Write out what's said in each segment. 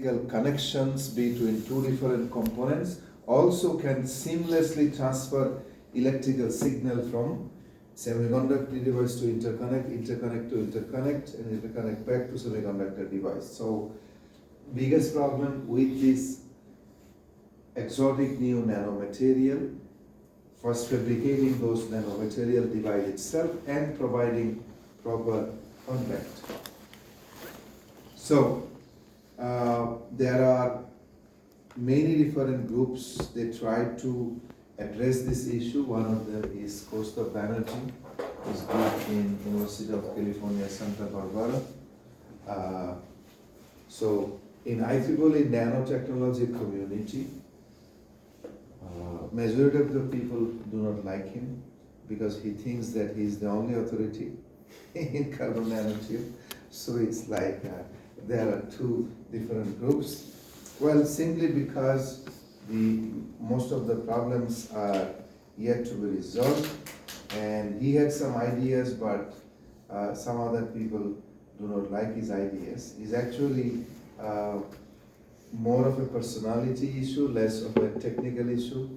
connections between two different components also can seamlessly transfer electrical signal from semiconductor device to interconnect, interconnect to interconnect, and interconnect back to semiconductor device. So biggest problem with this exotic new nanomaterial, first fabricating those nanomaterial device itself and providing proper contact. So there are many different groups. They try to address this issue. One of them is Kaustav Banerjee, who's group in University of California, Santa Barbara. So in IEEE nanotechnology community, majority of the people do not like him because he thinks that he is the only authority in carbon nanotube. So it's like there are two different groups. Well, simply because most of the problems are yet to be resolved, and he had some ideas, but some other people do not like his ideas. He's actually more of a personality issue, less of a technical issue.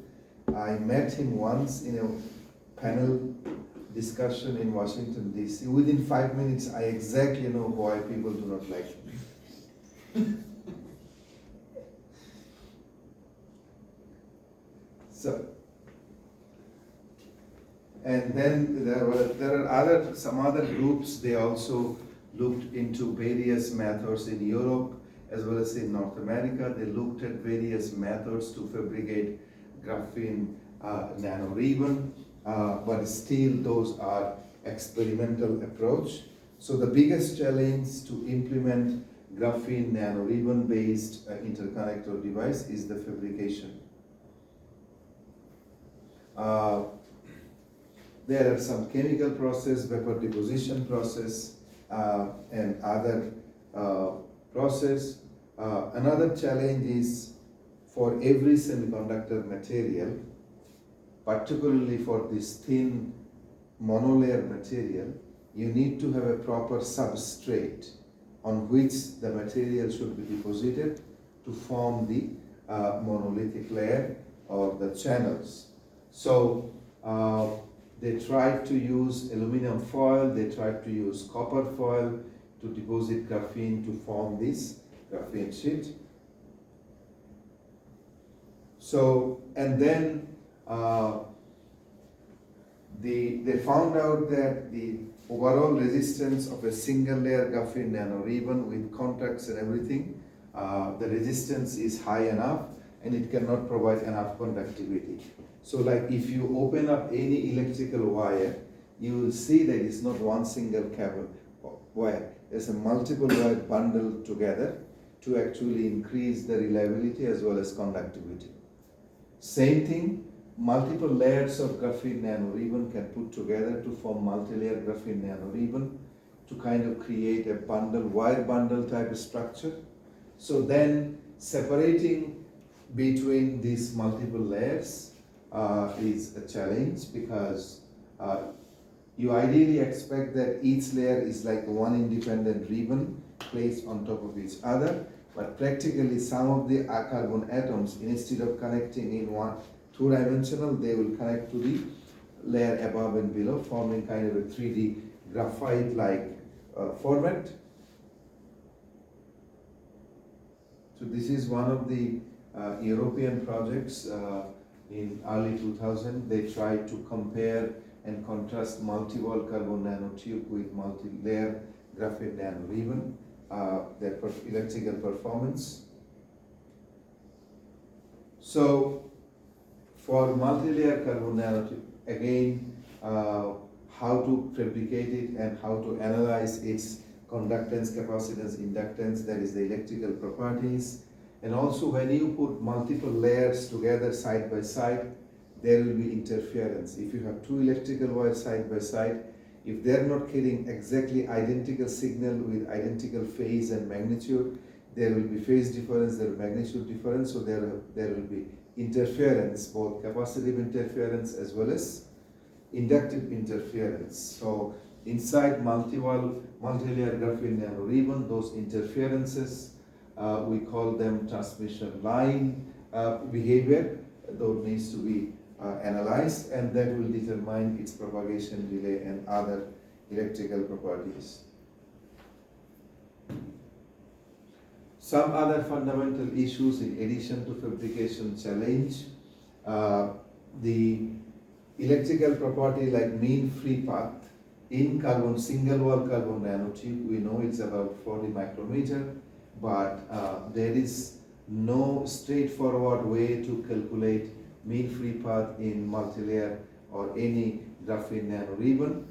I met him once in a panel discussion in Washington, D.C. Within 5 minutes, I exactly know why people do not like him. So, and then there are some other groups. They also looked into various methods in Europe as well as in North America. They looked at various methods to fabricate graphene nanoribbon, but still those are experimental approach. So the biggest challenge to implement graphene nanoribbon based interconnector device is the fabrication. There are some chemical process, vapor deposition process, and other process. Another challenge is for every semiconductor material, particularly for this thin monolayer material, you need to have a proper substrate on which the material should be deposited to form the monolithic layer or the channels. So they tried to use aluminum foil, they tried to use copper foil to deposit graphene to form this graphene sheet. So, and then they found out that the overall resistance of a single layer graphene nanoribbon with contacts and everything, the resistance is high enough and it cannot provide enough conductivity. So like if you open up any electrical wire, you will see that it's not one single cable wire. There's a multiple wire bundled together to actually increase the reliability as well as conductivity. Same thing, multiple layers of graphene nanoribbon can put together to form multi-layer graphene nanoribbon to kind of create a bundle, wire bundle type of structure. So then separating between these multiple layers is a challenge because you ideally expect that each layer is like one independent ribbon placed on top of each other, but practically some of the carbon atoms, instead of connecting in one two-dimensional, they will connect to the layer above and below, forming kind of a 3D graphite-like format. So this is one of the European projects in early 2000. They tried to compare and contrast multi-wall carbon nanotube with multi-layer graphene nanoribbon, their electrical performance. So for multi-layer carbon nanotube, again, how to fabricate it and how to analyze its conductance, capacitance, inductance, that is the electrical properties. And also when you put multiple layers together side by side, there will be interference. If you have two electrical wires side by side, if they're not getting exactly identical signal with identical phase and magnitude, there will be phase difference, there will be magnitude difference, so there will be interference, both capacitive interference as well as inductive interference. So inside multi-layer graphene nanoribbon, those interferences we call them transmission line behavior, though it needs to be analyzed, and that will determine its propagation delay and other electrical properties. Some other fundamental issues in addition to fabrication challenge, the electrical property like mean free path in carbon single wall carbon nanotube, we know it's about 40 micrometer, but there is no straightforward way to calculate mean free path in multilayer or any graphene nanoribbon.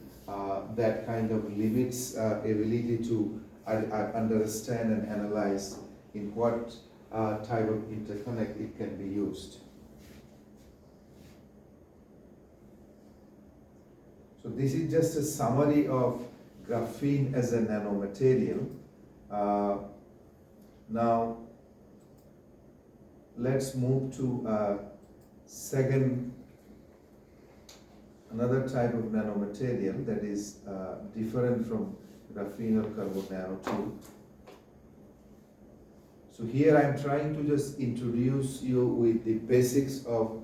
That kind of limits ability to understand and analyze in what type of interconnect it can be used. So this is just a summary of graphene as a nanomaterial. Now let's move to another type of nanomaterial that is different from graphene or carbon nanotube. So here I'm trying to just introduce you with the basics of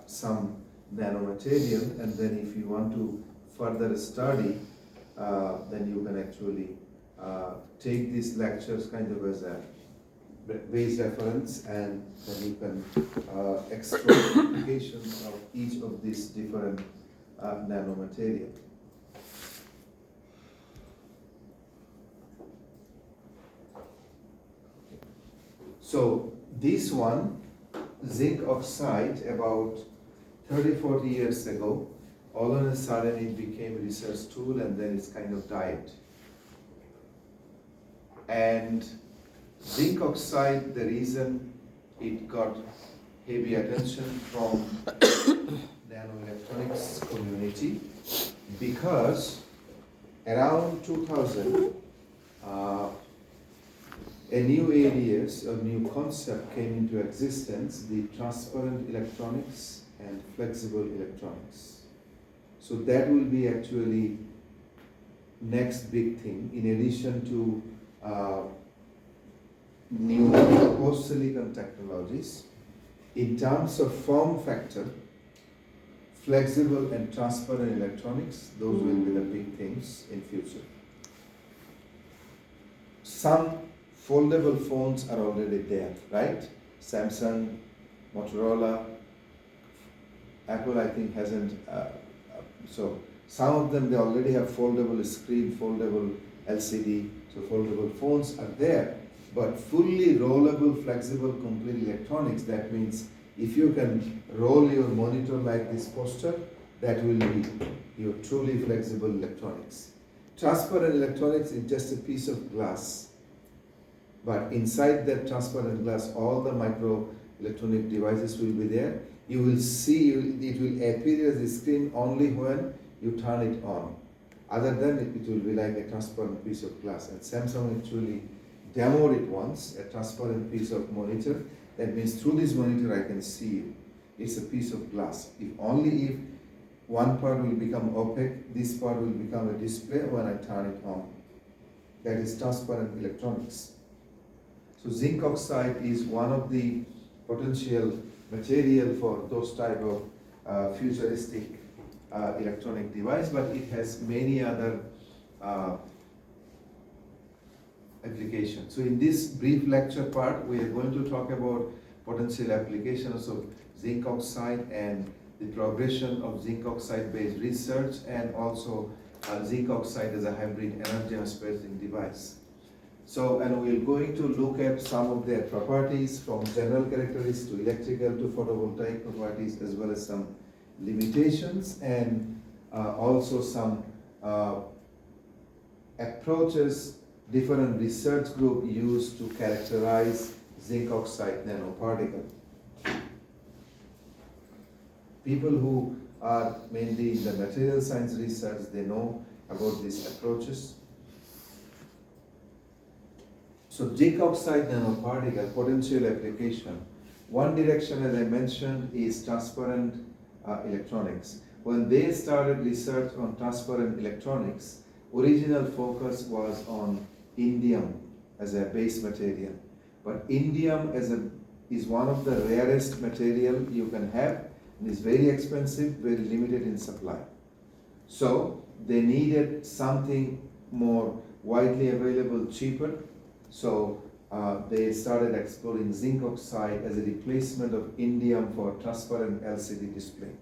some nanomaterial, and then if you want to further study, then you can actually take these lectures kind of as a base reference, and then you can explore applications of each of these different nanomaterial. So this one, zinc oxide, about 30-40 years ago, all of a sudden it became a research tool, and then it's kind of died. And zinc oxide, the reason it got heavy attention from nanoelectronics community, because around 2000, a new areas, a new concept came into existence, the transparent electronics and flexible electronics. So that will be actually next big thing, in addition to new post-silicon technologies. In terms of form factor, flexible and transparent electronics, those will be the big things in future. Some foldable phones are already there, right? Samsung, Motorola, Apple I think hasn't, so some of them they already have foldable screen, foldable LCD, so foldable phones are there, but fully rollable, flexible, complete electronics, that means if you can roll your monitor like this poster, that will be your truly flexible electronics. Transparent electronics is just a piece of glass, but inside that transparent glass, all the micro electronic devices will be there. You will see, it will appear as a screen only when you turn it on. Other than it will be like a transparent piece of glass. And Samsung actually demoed it once, a transparent piece of monitor. That means through this monitor I can see you. It's a piece of glass. If one part will become opaque, this part will become a display when I turn it on. That is transparent electronics. So zinc oxide is one of the potential material for those type of futuristic electronic device, but it has many other applications. So in this brief lecture part, we are going to talk about potential applications of zinc oxide and the progression of zinc oxide based research, and also zinc oxide as a hybrid energy management device. So, and we're going to look at some of their properties, from general characteristics to electrical to photovoltaic properties, as well as some limitations, and also some approaches different research group use to characterize zinc oxide nanoparticle. People who are mainly in the material science research, they know about these approaches. So zinc oxide nanoparticle potential application. One direction, as I mentioned, is transparent electronics. When they started research on transparent electronics, original focus was on indium as a base material. But indium is one of the rarest material you can have, and is very expensive, very limited in supply. So they needed something more widely available, cheaper. So they started exploring zinc oxide as a replacement of indium for transparent LCD display.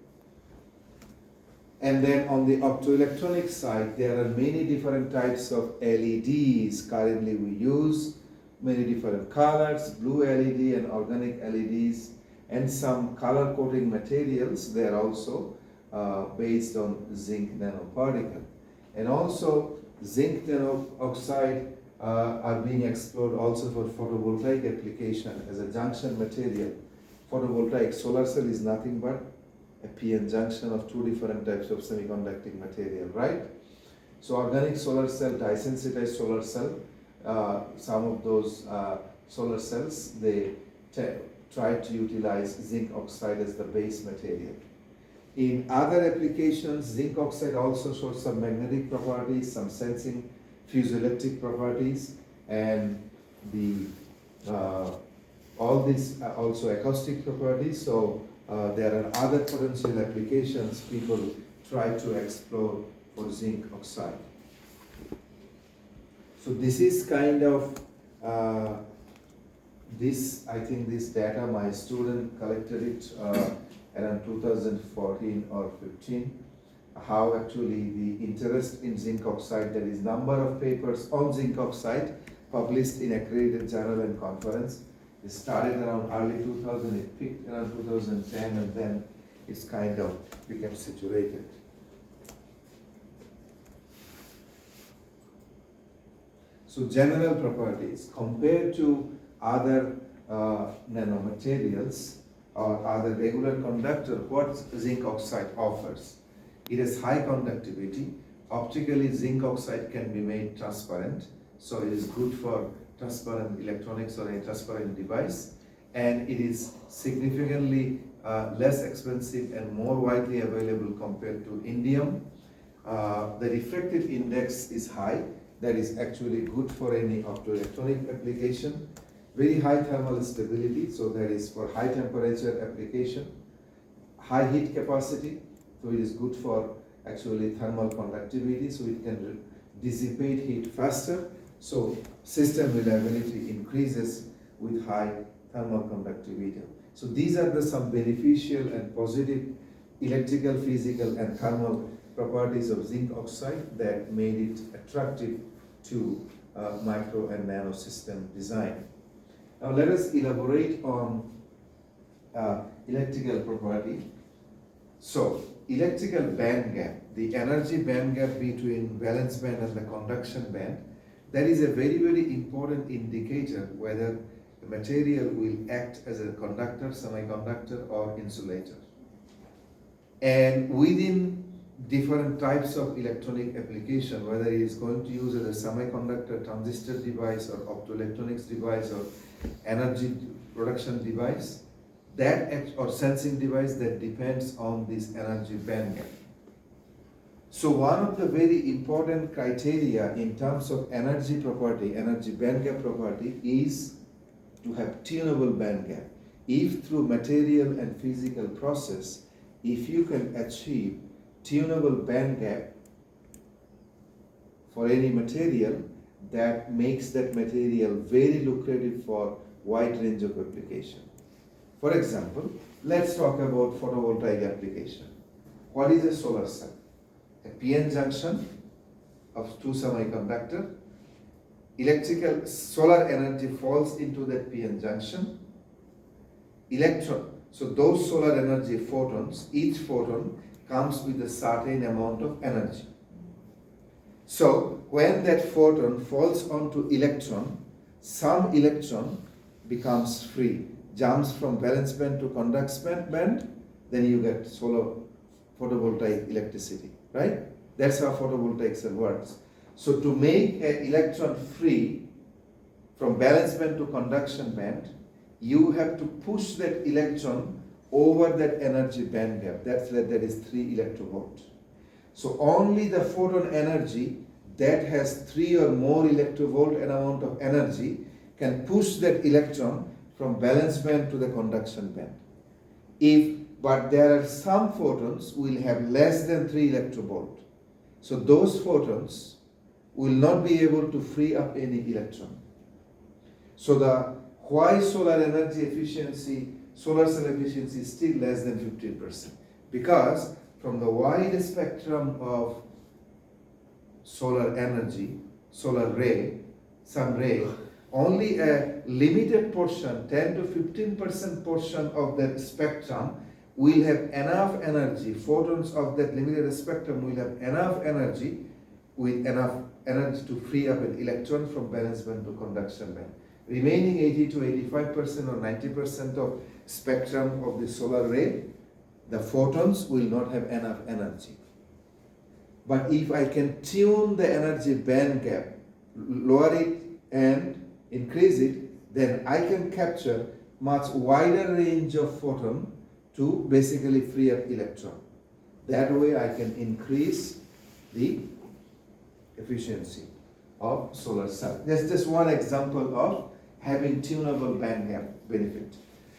And then on the optoelectronic side, there are many different types of LEDs currently we use, many different colors, blue LED and organic LEDs, and some color coding materials. They are also based on zinc nanoparticle. And also zinc nanoxide are being explored also for photovoltaic application as a junction material. Photovoltaic solar cell is nothing but a PN junction of two different types of semiconducting material, right? So organic solar cell, dye-sensitized solar cell, some of those solar cells, they try to utilize zinc oxide as the base material. In other applications, zinc oxide also shows some magnetic properties, some sensing piezoelectric properties, and all these are also acoustic properties. So there are other potential applications people try to explore for zinc oxide. So this is kind of I think this data, my student collected it around 2014 or 15, how actually the interest in zinc oxide, there is number of papers on zinc oxide published in accredited journal and conference. It started around early 2000, it peaked around 2010, and then it's kind of became saturated. So general properties compared to other nanomaterials or other regular conductor, what zinc oxide offers? It has high conductivity. Optically, zinc oxide can be made transparent, so it is good for transparent electronics or a transparent device, and it is significantly less expensive and more widely available compared to indium. The refractive index is high, that is actually good for any optoelectronic application. Very high thermal stability, so that is for high temperature application. High heat capacity, so it is good for actually thermal conductivity, so it can dissipate heat faster. So system reliability increases with high thermal conductivity. So these are some beneficial and positive electrical, physical, and thermal properties of zinc oxide that made it attractive to micro and nano system design. Now let us elaborate on electrical property. So electrical band gap, the energy band gap between valence band and the conduction band, that is a very, very important indicator whether the material will act as a conductor, semiconductor, or insulator. And within different types of electronic application, whether it is going to use as a semiconductor transistor device or optoelectronics device or energy production device, or sensing device, that depends on this energy band gap. So one of the very important criteria in terms of energy property, energy band gap property, is to have tunable band gap. If through material and physical process, if you can achieve tunable band gap for any material, that makes that material very lucrative for wide range of application. For example, let's talk about photovoltaic application. What is a solar cell? A PN junction of two semiconductor. Electrical solar energy falls into that PN junction. Electron, so those solar energy photons, each photon comes with a certain amount of energy. So when that photon falls onto electron, some electron becomes free, jumps from valence band to conduction band, then you get solar photovoltaic electricity, right? That's how photovoltaic cell works. So to make an electron free from valence band to conduction band, you have to push that electron over that energy band gap. That is 3 electrovolts. So only the photon energy that has 3 or more electrovolt amount of energy can push that electron from valence band to the conduction band. But there are some photons will have less than 3 electrovolt. So those photons will not be able to free up any electron. So why solar energy efficiency, solar cell efficiency is still less than 15%? Because from the wide spectrum of solar energy, solar ray, sun ray, only a limited portion, 10 to 15% portion of that spectrum will have enough energy, photons of that limited spectrum will have enough energy, with enough energy to free up an electron from valence band to conduction band. Remaining 80 to 85% or 90% of spectrum of the solar ray, the photons will not have enough energy. But if I can tune the energy band gap, lower it and increase it, then I can capture much wider range of photon to basically free up electron. That way I can increase the efficiency of solar cell. That's just one example of having tunable band gap benefit.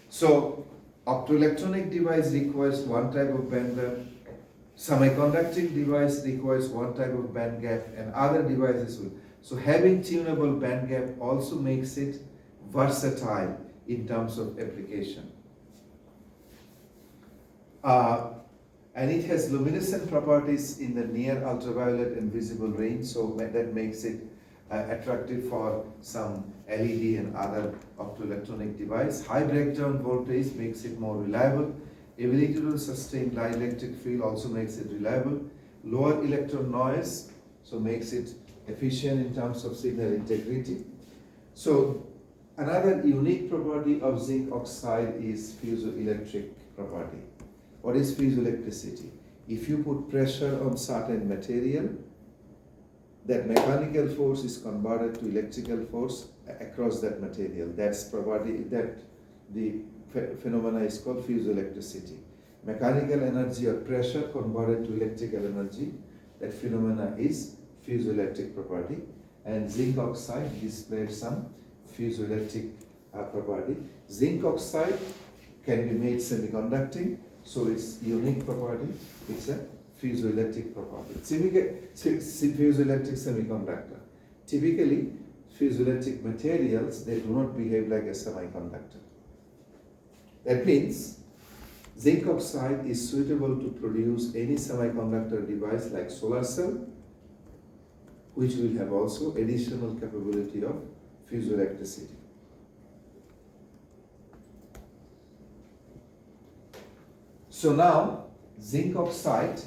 So optoelectronic device requires one type of band gap, semiconducting device requires one type of band gap, and other devices will. So having tunable band gap also makes it versatile in terms of application. And it has luminescent properties in the near ultraviolet and visible range, so that makes it attractive for some LED and other optoelectronic device. High breakdown voltage makes it more reliable. Ability to sustain dielectric field also makes it reliable. Lower electron noise, so makes it efficient in terms of signal integrity. So another unique property of zinc oxide is piezoelectric property. What is piezoelectricity? If you put pressure on certain material, that mechanical force is converted to electrical force across that material. That's property that the phenomena is called piezoelectricity. Mechanical energy or pressure converted to electrical energy, that phenomena is piezoelectric property. And zinc oxide displays some piezoelectric property. Zinc oxide can be made semiconducting, so its unique property, it's a piezoelectric property. Piezoelectric semiconductor. Typically, piezoelectric materials, they do not behave like a semiconductor. That means zinc oxide is suitable to produce any semiconductor device like solar cell, which will have also additional capability of piezoelectricity. So now, zinc oxide,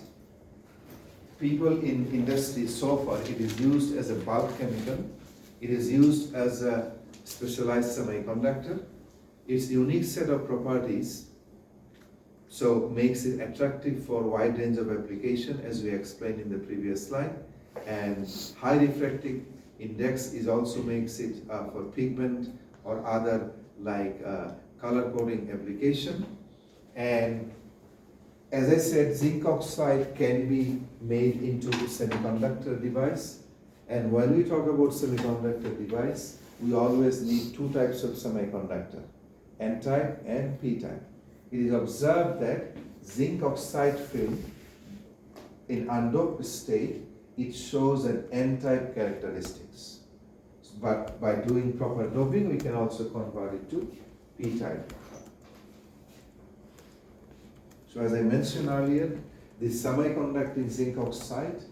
people in industry so far, it is used as a bulk chemical, it is used as a specialized semiconductor. Its unique set of properties so makes it attractive for a wide range of application, as we explained in the previous slide. And high refractive index is also makes it for pigment or other like color coding application. And as I said, zinc oxide can be made into semiconductor device. And when we talk about semiconductor device, we always need two types of semiconductor, N-type and P-type. It is observed that zinc oxide film in undoped state, it shows an N-type characteristics. But by doing proper doping, we can also convert it to P-type. So as I mentioned earlier, the semiconducting zinc oxide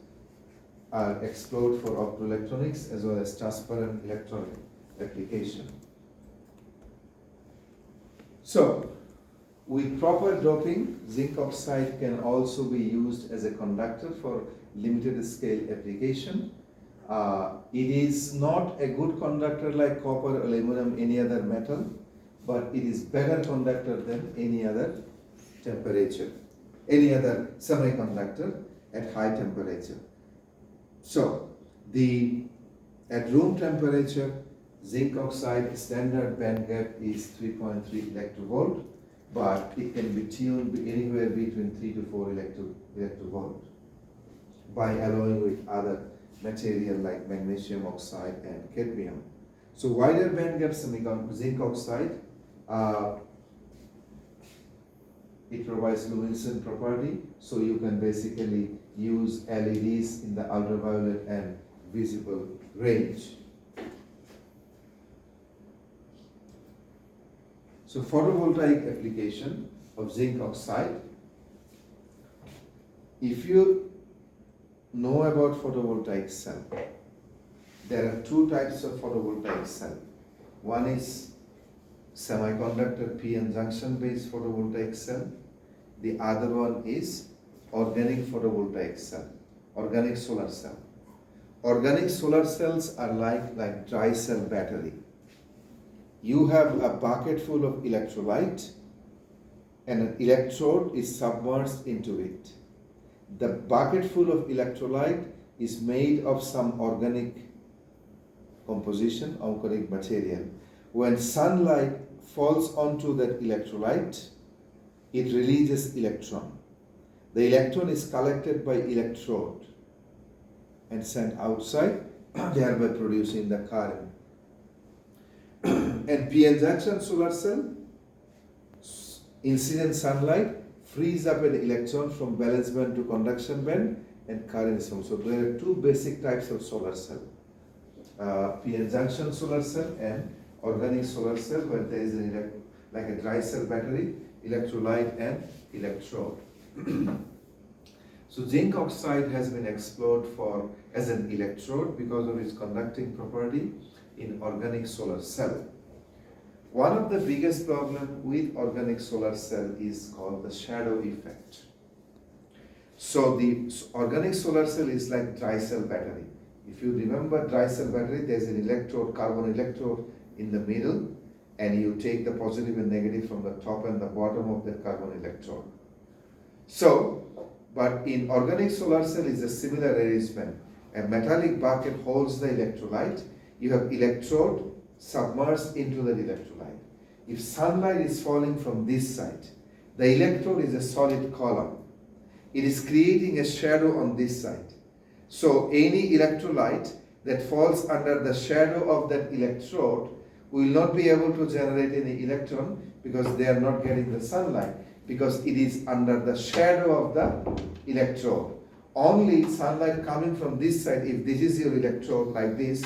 are explored for optoelectronics as well as transparent electronic application. So, with proper doping, zinc oxide can also be used as a conductor for limited scale application. It is not a good conductor like copper, aluminum, any other metal, but it is better conductor than any other temperature, any other semiconductor at high temperature. So, at room temperature, zinc oxide standard band gap is 3.3 electrovolt, but it can be tuned anywhere between 3 to 4 electrovolt by alloying with other material like magnesium oxide and cadmium. So wider bandgap zinc oxide, it provides luminescent property, so you can basically use LEDs in the ultraviolet and visible range. So photovoltaic application of zinc oxide. If you know about photovoltaic cell, there are two types of photovoltaic cell. One is semiconductor p-n junction based photovoltaic cell. The other one is organic photovoltaic cell, organic solar cell. Organic solar cells are like dry cell battery. You have a bucket full of electrolyte and an electrode is submerged into it. The bucket full of electrolyte is made of some organic composition, organic material. When sunlight falls onto that electrolyte, it releases electron. The electron is collected by electrode and sent outside, thereby producing the current. And p-n junction solar cell, incident sunlight frees up an electron from valence band to conduction band and current is formed. So there are two basic types of solar cell. p-n junction solar cell and organic solar cell, where there is like a dry cell battery, electrolyte and electrode. So zinc oxide has been explored as an electrode because of its conducting property in organic solar cell. One of the biggest problems with organic solar cell is called the shadow effect. So the organic solar cell is like dry cell battery. If you remember dry cell battery, there's an electrode, carbon electrode in the middle, and you take the positive and negative from the top and the bottom of the carbon electrode. So, but in organic solar cell is a similar arrangement. A metallic bucket holds the electrolyte. You have electrode submerged into that electrolyte. If sunlight is falling from this side, the electrode is a solid column. It is creating a shadow on this side. So any electrolyte that falls under the shadow of that electrode will not be able to generate any electron because they are not getting the sunlight, because it is under the shadow of the electrode. Only sunlight coming from this side, if this is your electrode like this,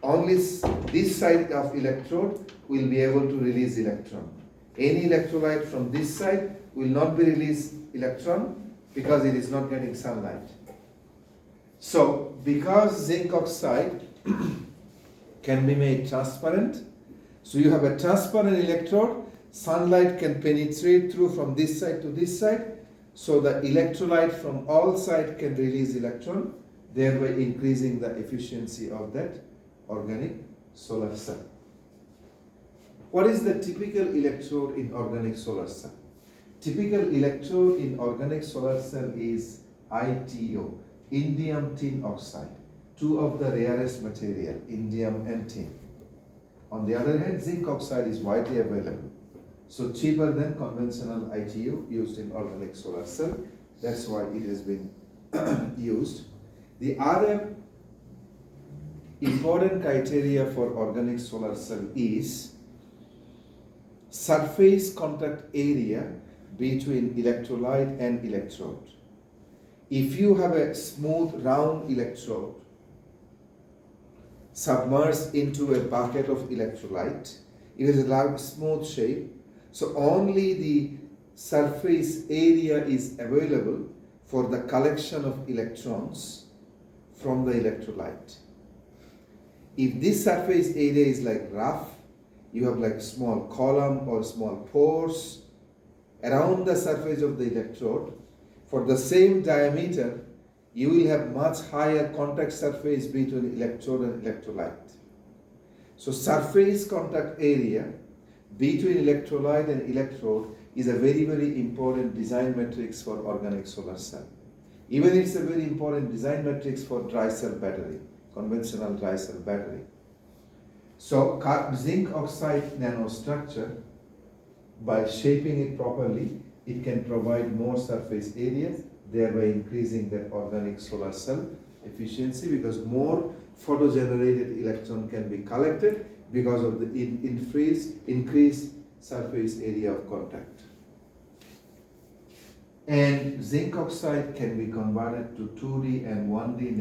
only this side of electrode will be able to release electron. Any electrolyte from this side will not be released electron because it is not getting sunlight. So because zinc oxide can be made transparent, so you have a transparent electrode, sunlight can penetrate through from this side to this side, so the electrolyte from all sides can release electron, thereby increasing the efficiency of that organic solar cell. What is the typical electrode in organic solar cell? Typical electrode in organic solar cell is ITO, indium tin oxide, two of the rarest material, indium and tin. On the other hand, zinc oxide is widely available, so cheaper than conventional ITO used in organic solar cell. That's why it has been used. The other important criteria for organic solar cell is surface contact area between electrolyte and electrode. If you have a smooth round electrode submerged into a bucket of electrolyte, it is a smooth shape, so only the surface area is available for the collection of electrons from the electrolyte. If this surface area is like rough, you have like small column or small pores around the surface of the electrode, for the same diameter, you will have much higher contact surface between electrode and electrolyte. So surface contact area between electrolyte and electrode is a very, very important design matrix for organic solar cell. Even it's a very important design matrix for dry cell battery, conventional dry cell battery. So zinc oxide nanostructure, by shaping it properly, it can provide more surface area, thereby increasing that organic solar cell efficiency, because more photo-generated electron can be collected because of the increased surface area of contact. And zinc oxide can be converted to 2D and 1D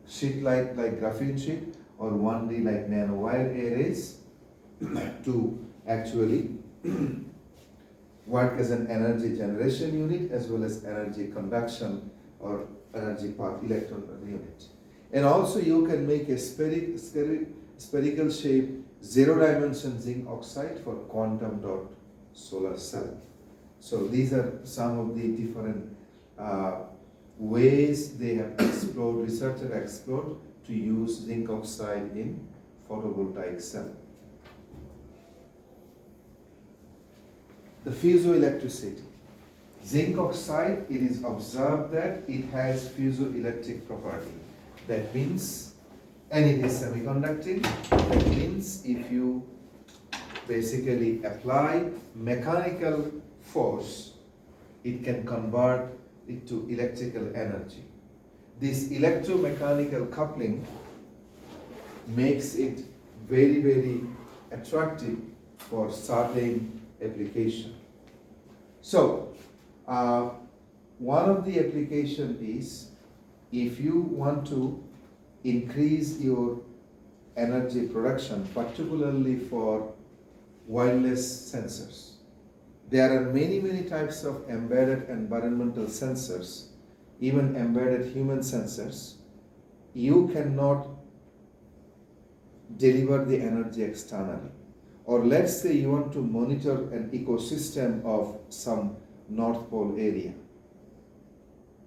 sheet like graphene sheet, or 1D like nanowire arrays to actually work as an energy generation unit as well as energy conduction or energy path electron unit. And also you can make a spherical shape 0-dimension zinc oxide for quantum dot solar cell. So these are some of the different ways they have explored, researchers explored to use zinc oxide in photovoltaic cell. The piezoelectricity. Zinc oxide, it is observed that it has piezoelectric property. That means, and it is semiconducting, that means if you basically apply mechanical force, it can convert it to electrical energy. This electromechanical coupling makes it very, very attractive for certain application. So, one of the application is if you want to increase your energy production, particularly for wireless sensors. There are many types of embedded environmental sensors, even embedded human sensors. You cannot deliver the energy externally. Or let's say you want to monitor an ecosystem of some North Pole area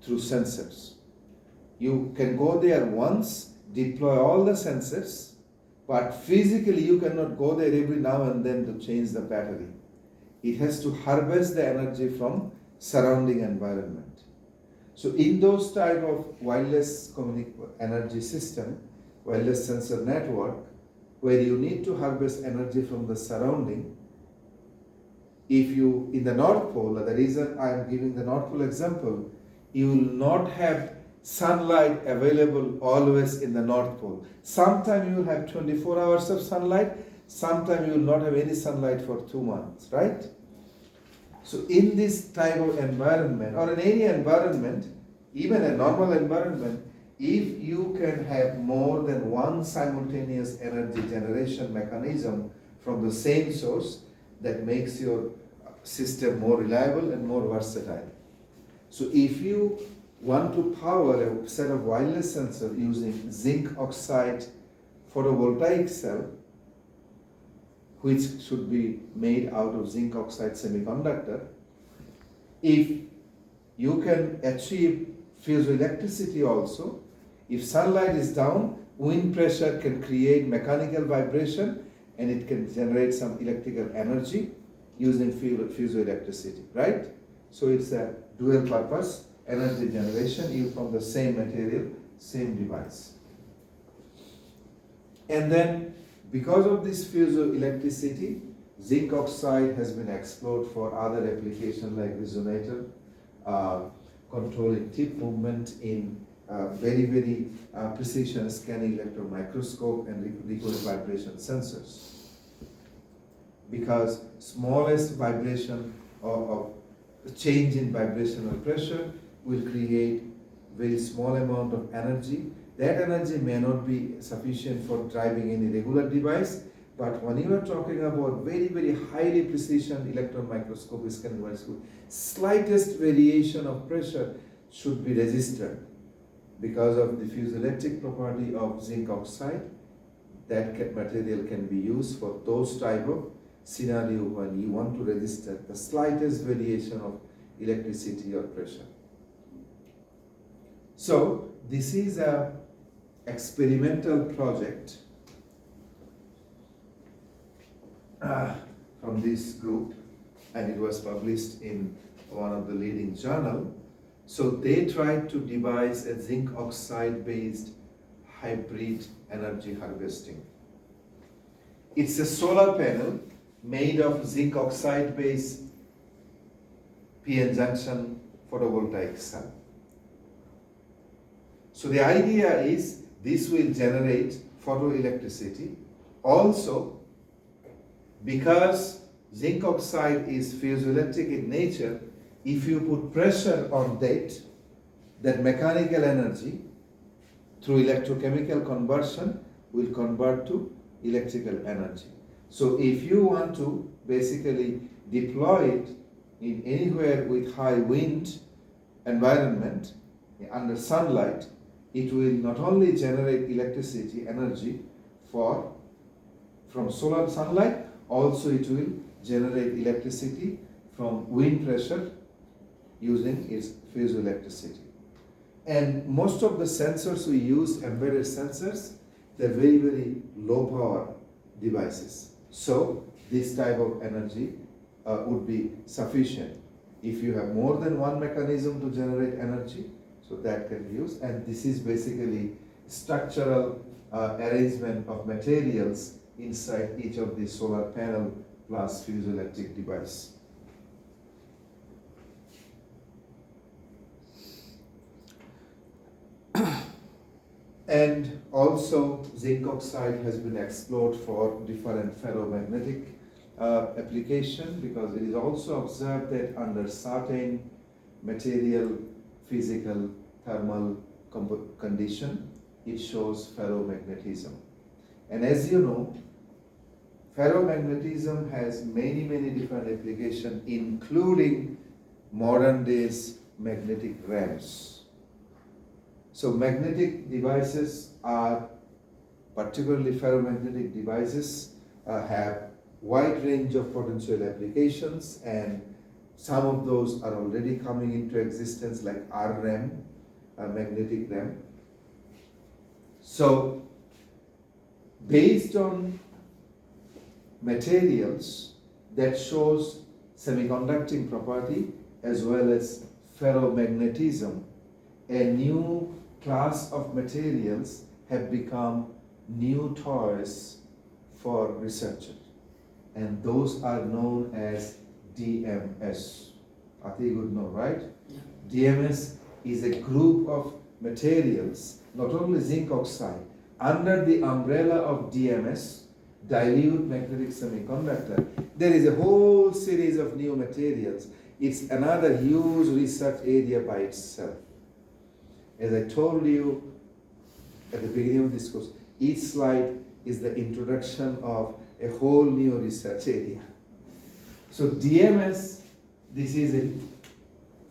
through sensors. You can go there once, deploy all the sensors, but physically you cannot go there every now and then to change the battery. It has to harvest the energy from surrounding environment. So in those type of wireless energy system, wireless sensor network, where you need to harvest energy from the surrounding, if you, in the North Pole, the reason I am giving the North Pole example, you will not have sunlight available always in the North Pole. Sometimes you will have 24 hours of sunlight, sometimes you will not have any sunlight for 2 months, right? So in this type of environment, or in any environment, even a normal environment, if you can have more than one simultaneous energy generation mechanism from the same source, that makes your system more reliable and more versatile. So if you want to power a set of wireless sensors using zinc oxide photovoltaic cell, which should be made out of zinc oxide semiconductor, if you can achieve piezoelectricity also, if sunlight is down, wind pressure can create mechanical vibration and it can generate some electrical energy using piezoelectricity, right? So it's a dual purpose energy generation used from the same material, same device. And then because of this piezoelectricity, zinc oxide has been explored for other applications like resonator, controlling tip movement in very precision scanning electron microscope and recorded vibration sensors. Because smallest vibration of change in vibrational pressure will create very small amount of energy. That energy may not be sufficient for driving any regular device, but when you are talking about very highly precision electron microscope scanning microscope, slightest variation of pressure should be registered. Because of the piezoelectric property of zinc oxide, that material can be used for those type of scenario when you want to register the slightest variation of electricity or pressure. So this is a experimental project from this group, and it was published in one of the leading journal. So they tried to devise a zinc oxide based hybrid energy harvesting. It's a solar panel made of zinc oxide based PN junction photovoltaic cell. So the idea is this will generate photoelectricity. Also, because zinc oxide is piezoelectric in nature, if you put pressure on that mechanical energy through electrochemical conversion will convert to electrical energy. So if you want to basically deploy it in anywhere with high wind environment under sunlight, it will not only generate electricity energy from solar sunlight, also it will generate electricity from wind pressure using its piezoelectricity. And most of the sensors we use, embedded sensors, they're very, very low power devices. So this type of energy would be sufficient. If you have more than one mechanism to generate energy, so that can be used. And this is basically structural arrangement of materials inside each of the solar panel plus piezoelectric device. And also zinc oxide has been explored for different ferromagnetic application, because it is also observed that under certain material, physical, thermal condition, it shows ferromagnetism. And as you know, ferromagnetism has many, many different applications, including modern days magnetic ramps. So magnetic devices are, particularly ferromagnetic devices, have wide range of potential applications, and some of those are already coming into existence, like RAM, magnetic RAM. So based on materials that shows semiconducting property as well as ferromagnetism, a new class of materials have become new toys for researchers, and those are known as DMS. I think you would know, right? Yeah. DMS is a group of materials, not only zinc oxide, under the umbrella of DMS, dilute magnetic semiconductor. There is a whole series of new materials. It's another huge research area by itself. As I told you at the beginning of this course, each slide is the introduction of a whole new research area. So DMS, this is it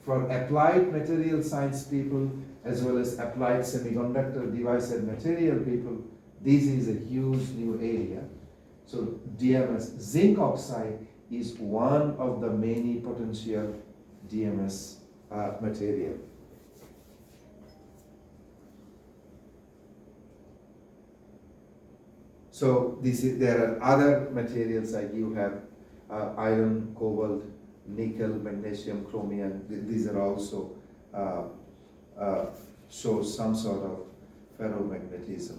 for applied material science people as well as applied semiconductor device and material people. This is a huge new area. So DMS, zinc oxide, is one of the many potential DMS material. So there are other materials like you have iron, cobalt, nickel, magnesium, chromium. These are also show some sort of ferromagnetism.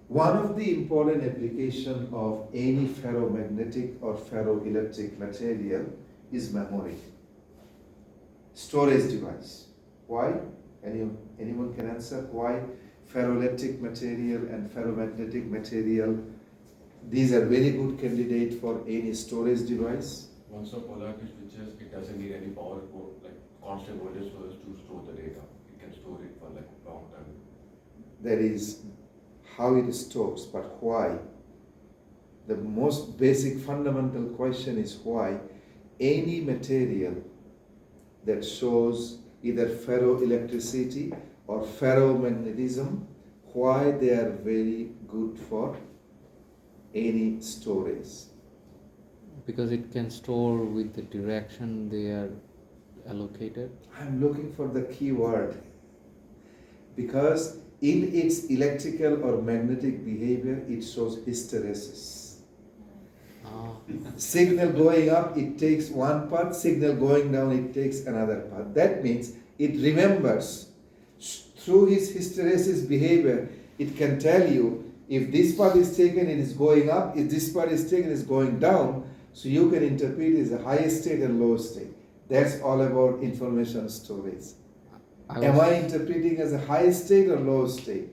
One of the important application of any ferromagnetic or ferroelectric material is memory, storage device. Why? Anyone can answer why? Ferroelectric material and ferromagnetic material, these are very good candidates for any storage device. Once the polarity switches, it doesn't need any power, like constant voltage source to store the data. It can store it for like a long time. That is how it stores, but why? The most basic fundamental question is why any material that shows either ferroelectricity or ferromagnetism, why they are very good for any storage. Because it can store with the direction they are allocated. I'm looking for the key word. Because in its electrical or magnetic behavior, it shows hysteresis. Signal going up, it takes one path, signal going down, it takes another path. That means it remembers. Through his hysteresis behavior, it can tell you if this part is taken, it is going up. If this part is taken, it is going down. So you can interpret it as a high state and low state. That's all about information storage. Am I interpreting as a high state or low state?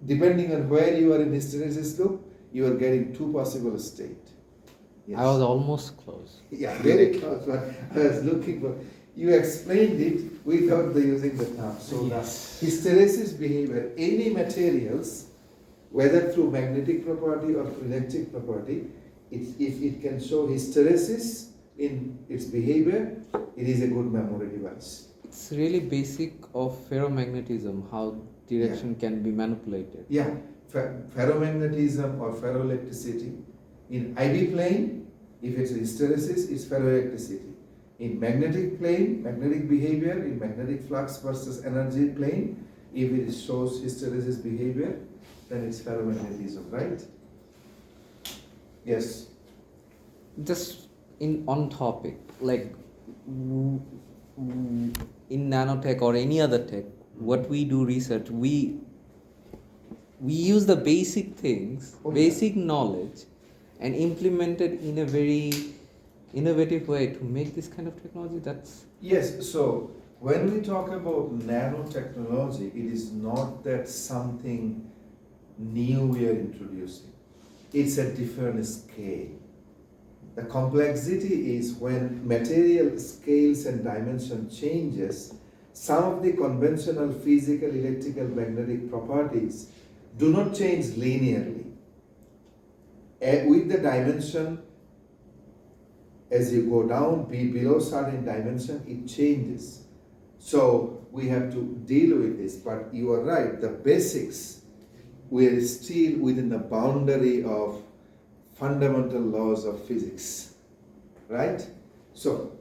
Depending on where you are in hysteresis loop, you are getting two possible states. Yes. I was almost close. Yeah, very close, but I was looking for. You explained it without using the term. So Yes. the hysteresis behavior, any materials, whether through magnetic property or electric property, if it can show hysteresis in its behavior, it is a good memory device. It's really basic of ferromagnetism, how direction can be manipulated. Yeah, ferromagnetism or ferroelectricity. In IB plane, if it's hysteresis, it's ferroelectricity. In magnetic plane, magnetic behavior, in magnetic flux versus energy plane, if it shows hysteresis behavior, then it's ferromagnetism, right? Yes. Just on topic, like in nanotech or any other tech, what we do research, we use the basic things, basic knowledge, and implement it in a very innovative way to make this kind of technology. That's Yes, so when we talk about nanotechnology, it is not that something new we are introducing. It's a different scale. The complexity is when material scales and dimension changes, some of the conventional physical, electrical, magnetic properties do not change linearly. With the dimension, as you go down below certain dimension, it changes. So we have to deal with this, but you are right, the basics, we are still within the boundary of fundamental laws of physics, right? So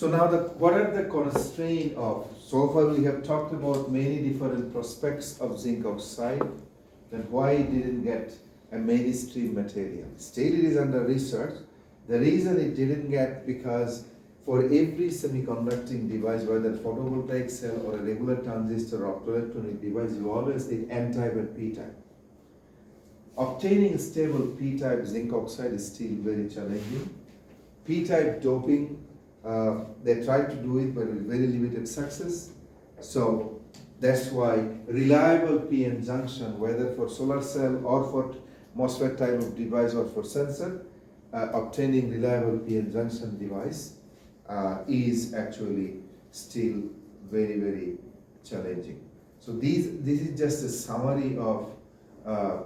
now what are the constraints of, so far we have talked about many different prospects of zinc oxide, then why it didn't get a mainstream material. Still it is under research. The reason it didn't get, because for every semiconducting device, whether photovoltaic cell or a regular transistor or optoelectronic device, you always need N-type and P-type. Obtaining stable P-type zinc oxide is still very challenging. P-type doping, they tried to do it but with very limited success. So that's why reliable PN junction, whether for solar cell or for MOSFET type of device or for sensor, obtaining reliable PN junction device is actually still very, very challenging. So this is just a summary of a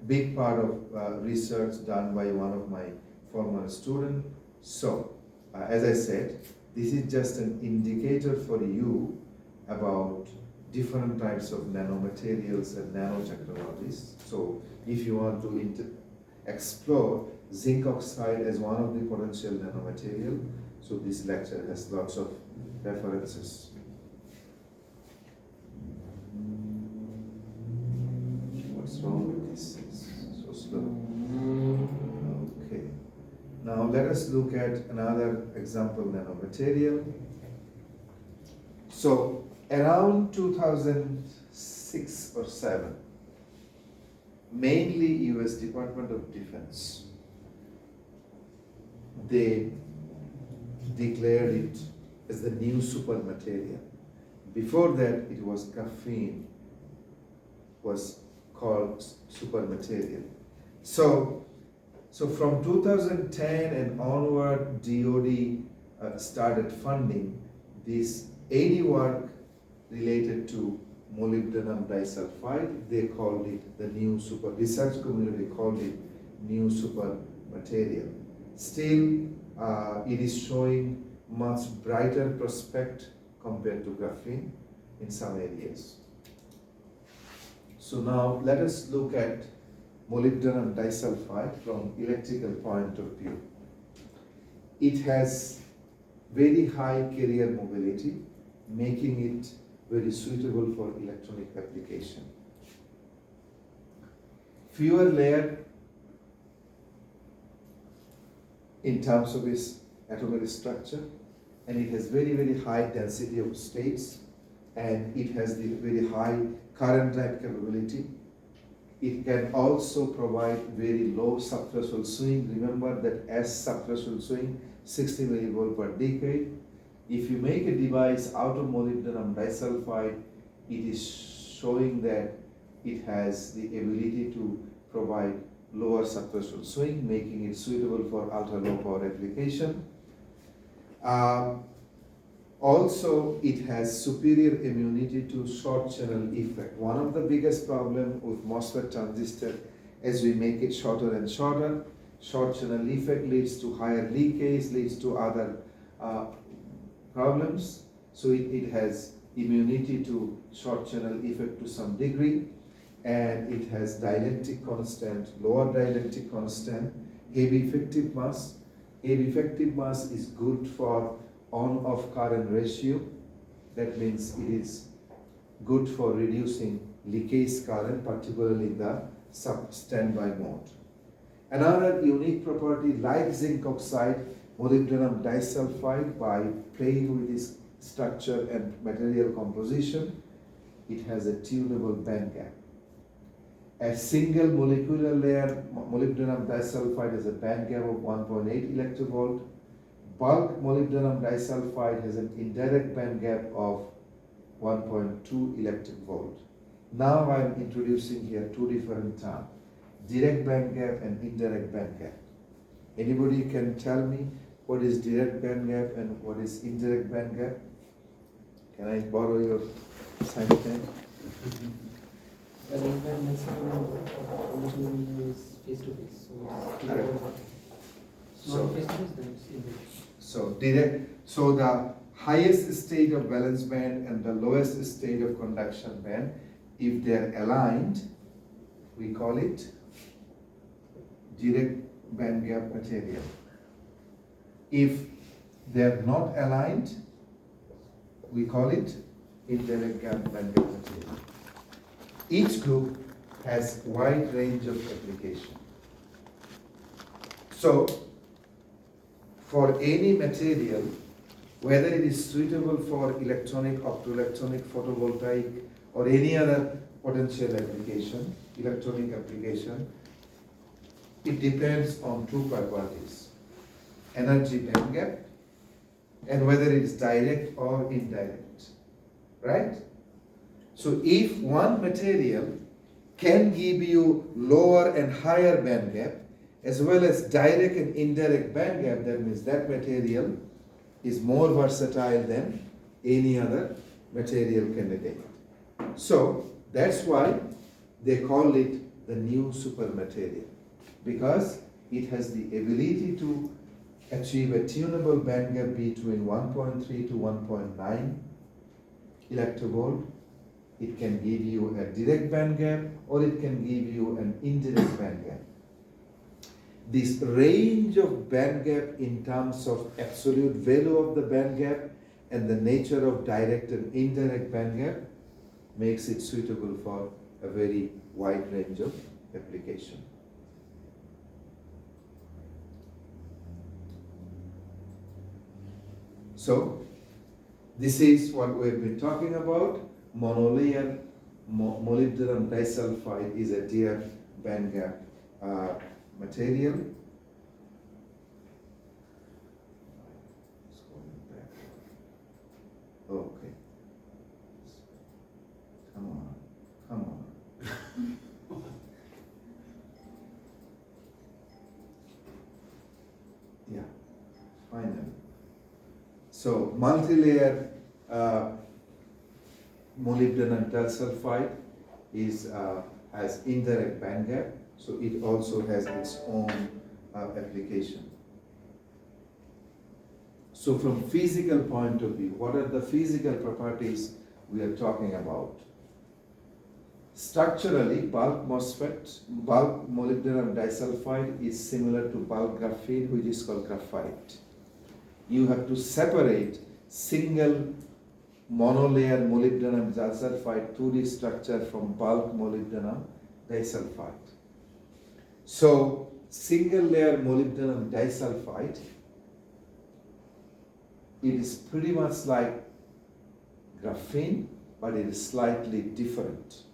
big part of research done by one of my former students. So, as I said, this is just an indicator for you about different types of nanomaterials and nanotechnologies. So, if you want to explore zinc oxide as one of the potential nanomaterial, so this lecture has lots of references. What's wrong with this? It's so slow. Okay. Now let us look at another example nanomaterial. So around 2006 or 7, mainly US Department of Defense, they declared it as the new super material. Before that, it was graphene, was called super material. So from 2010 and onward, DoD started funding this any work related to molybdenum disulfide. They called it the new super, research community called it new super material. Still, it is showing much brighter prospect compared to graphene in some areas. So now let us look at molybdenum disulfide from electrical point of view. It has very high carrier mobility, making it very suitable for electronic application. Fewer layer in terms of its atomic structure, and it has very, very high density of states, and it has the very high current drive capability. It can also provide very low subthreshold swing. Remember that as subthreshold swing, 60 millivolt per decade. If you make a device out of molybdenum disulfide, it is showing that it has the ability to provide lower subthreshold swing, making it suitable for ultra low power application. Also, it has superior immunity to short channel effect. One of the biggest problem with MOSFET transistor, as we make it shorter and shorter, short channel effect leads to higher leakage, leads to other problems. So it has immunity to short channel effect to some degree, and it has dielectric constant, lower dielectric constant, heavy effective mass. Heavy effective mass is good for on-off current ratio. That means it is good for reducing leakage current, particularly in the standby mode. Another unique property, like zinc oxide, molybdenum disulfide, by playing with its structure and material composition, it has a tunable band gap. A single molecular layer molybdenum disulfide has a band gap of 1.8 electrovolt. Bulk molybdenum disulfide has an indirect band gap of 1.2 electric volt. Now I am introducing here two different terms, direct band gap and indirect band gap. Anybody can tell me what is direct band gap and what is indirect band gap? Can I borrow your sign pen? The requirements is face to face. So not face to face, then it's indirect. So direct, so the highest state of valence band and the lowest state of conduction band, if they are aligned, we call it direct band gap material. If they are not aligned, we call it indirect band gap material. Each group has wide range of application. So, for any material, whether it is suitable for electronic, optoelectronic, photovoltaic, or any other potential application, electronic application, it depends on two properties: energy band gap and whether it is direct or indirect, right? So if one material can give you lower and higher band gap as well as direct and indirect band gap, that means that material is more versatile than any other material candidate. So that's why they call it the new super material, because it has the ability to achieve a tunable band gap between 1.3 to 1.9 electrovolt. It can give you a direct band gap or it can give you an indirect band gap. This range of band gap in terms of absolute value of the band gap and the nature of direct and indirect band gap makes it suitable for a very wide range of application. So, this is what we've been talking about. Monolayer molybdenum disulfide is a direct band gap material. Okay. Come on, come on. Yeah, finally. So multi-layer molybdenum disulfide is has indirect band gap, so it also has its own application. So from physical point of view, what are the physical properties we are talking about? Structurally, bulk MOSFET, bulk molybdenum disulfide is similar to bulk graphene, which is called graphite. You have to separate single monolayer molybdenum disulfide 2D structure from bulk molybdenum disulfide. So, single layer molybdenum disulfide, it is pretty much like graphene, but it is slightly different.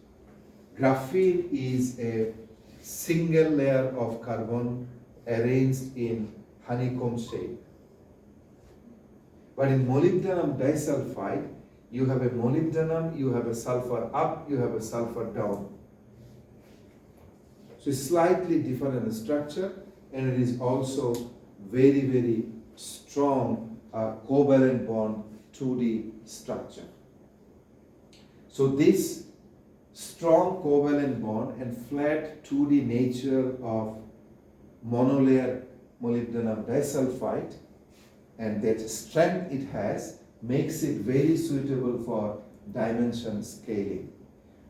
Graphene is a single layer of carbon arranged in honeycomb shape. But in molybdenum disulfide, you have a molybdenum, you have a sulfur up, you have a sulfur down. So it's slightly different in structure, and it is also very, very strong covalent bond 2D structure. So this strong covalent bond and flat 2D nature of monolayer molybdenum disulfide and that strength it has makes it very suitable for dimension scaling.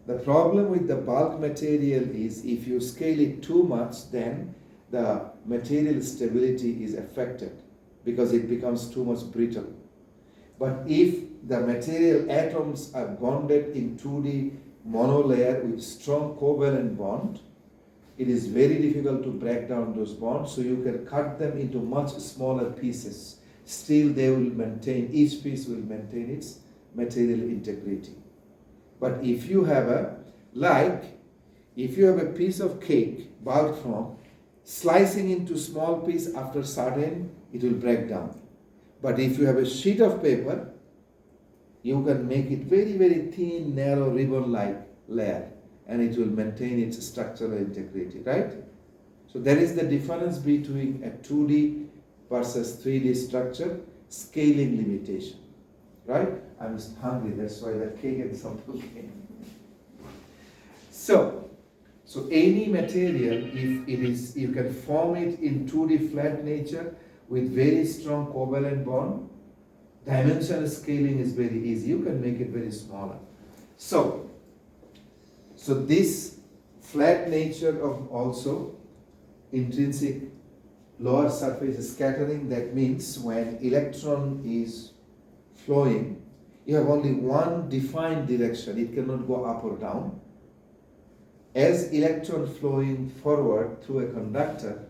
The problem with the bulk material is if you scale it too much, then the material stability is affected because it becomes too much brittle. But if the material atoms are bonded in 2D monolayer with strong covalent bond, it is very difficult to break down those bonds, so you can cut them into much smaller pieces. Still they will maintain, each piece will maintain its material integrity. But if you have if you have a piece of cake, bulk form, slicing into small piece after certain, it will break down. But if you have a sheet of paper, you can make it very, very thin, narrow ribbon-like layer, and it will maintain its structural integrity, right? So there is the difference between a 2D versus 3D structure, scaling limitation, right? I'm just hungry, that's why the cake and something came. So any material, if it is, you can form it in 2D flat nature with very strong covalent bond, dimensional scaling is very easy. You can make it very smaller. So this flat nature of also intrinsic lower surface scattering, that means when electron is flowing, you have only one defined direction. It cannot go up or down. As electron flowing forward through a conductor,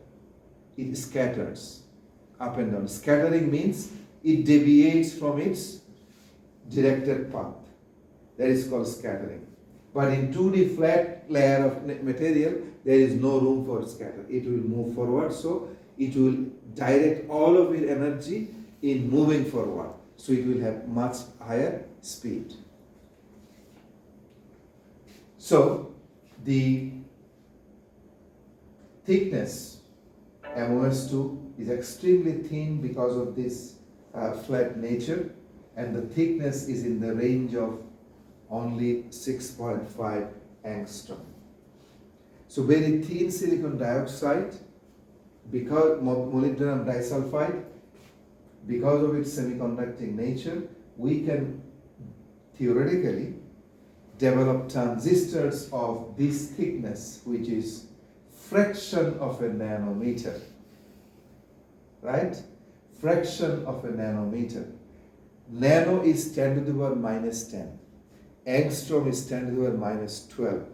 it scatters up and down. Scattering means it deviates from its directed path. That is called scattering. But in 2D flat layer of material, there is no room for scatter. It will move forward, so it will direct all of its energy in moving forward. So it will have much higher speed. So the thickness MOS2 is extremely thin because of this flat nature, and the thickness is in the range of only 6.5 angstrom. So very thin silicon dioxide, because molybdenum disulfide, because of its semiconducting nature, we can theoretically develop transistors of this thickness, which is fraction of a nanometer, right? Fraction of a nanometer. Nano is 10 to the power minus 10. Angstrom is 10 to the power minus 12,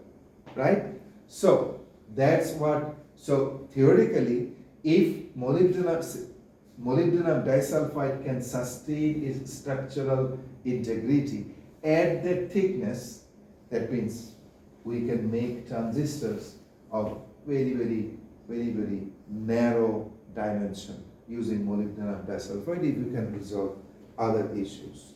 right? So that's what, so theoretically, if molybdenum disulfide can sustain its structural integrity at that thickness, that means we can make transistors of very, very, very, very narrow dimension using molybdenum disulfide if you can resolve other issues.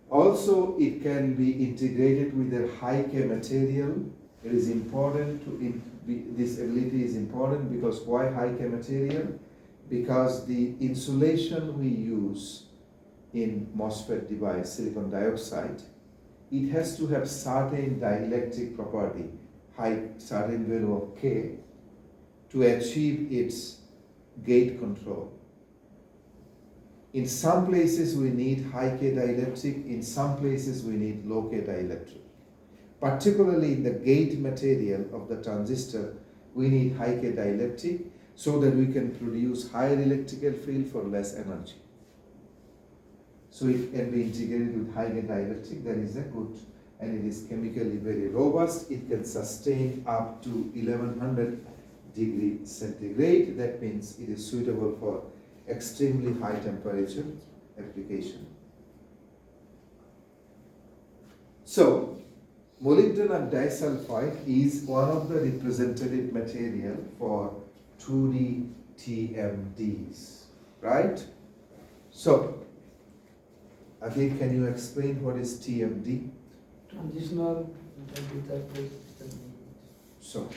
Also, it can be integrated with a high K material. It is important to, this ability is important because why high K material? Because the insulation we use in MOSFET device, silicon dioxide, it has to have certain dielectric property, certain value of K, to achieve its gate control. In some places we need high K dielectric, in some places we need low K dielectric. Particularly in the gate material of the transistor, we need high K dielectric so that we can produce higher electrical field for less energy. So it can be integrated with high K dielectric, that is a good, and it is chemically very robust. It can sustain up to 1100 degrees centigrade. That means it is suitable for extremely high temperature application. So molybdenum disulfide is one of the representative material for 2D TMDs, right? So, Adil, can you explain what is TMD? Transitional intermediate. So,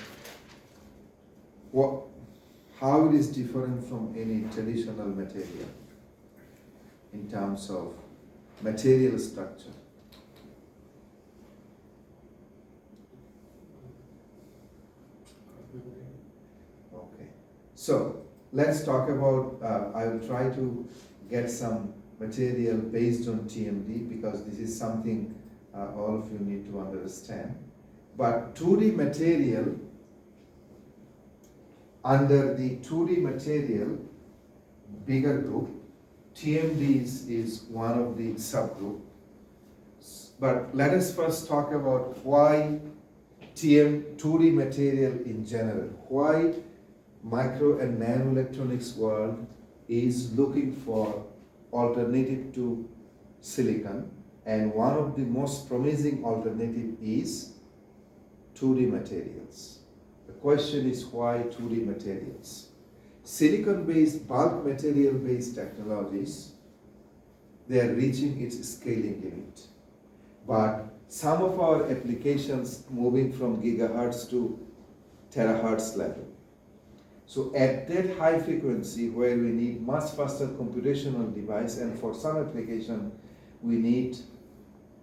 how it is different from any traditional material in terms of material structure? Okay. So, let's talk about, I will try to get some material based on TMD because this is something all of you need to understand. But 2D material, under the 2D material bigger group, TMD is one of the subgroup. But let us first talk about why 2D material in general, why micro and nanoelectronics world is looking for alternative to silicon, and one of the most promising alternative is 2D materials. The question is why 2D materials? Silicon-based, bulk material-based technologies, they are reaching its scaling limit. But some of our applications moving from gigahertz to terahertz level. So at that high frequency where we need much faster computational device, and for some application we need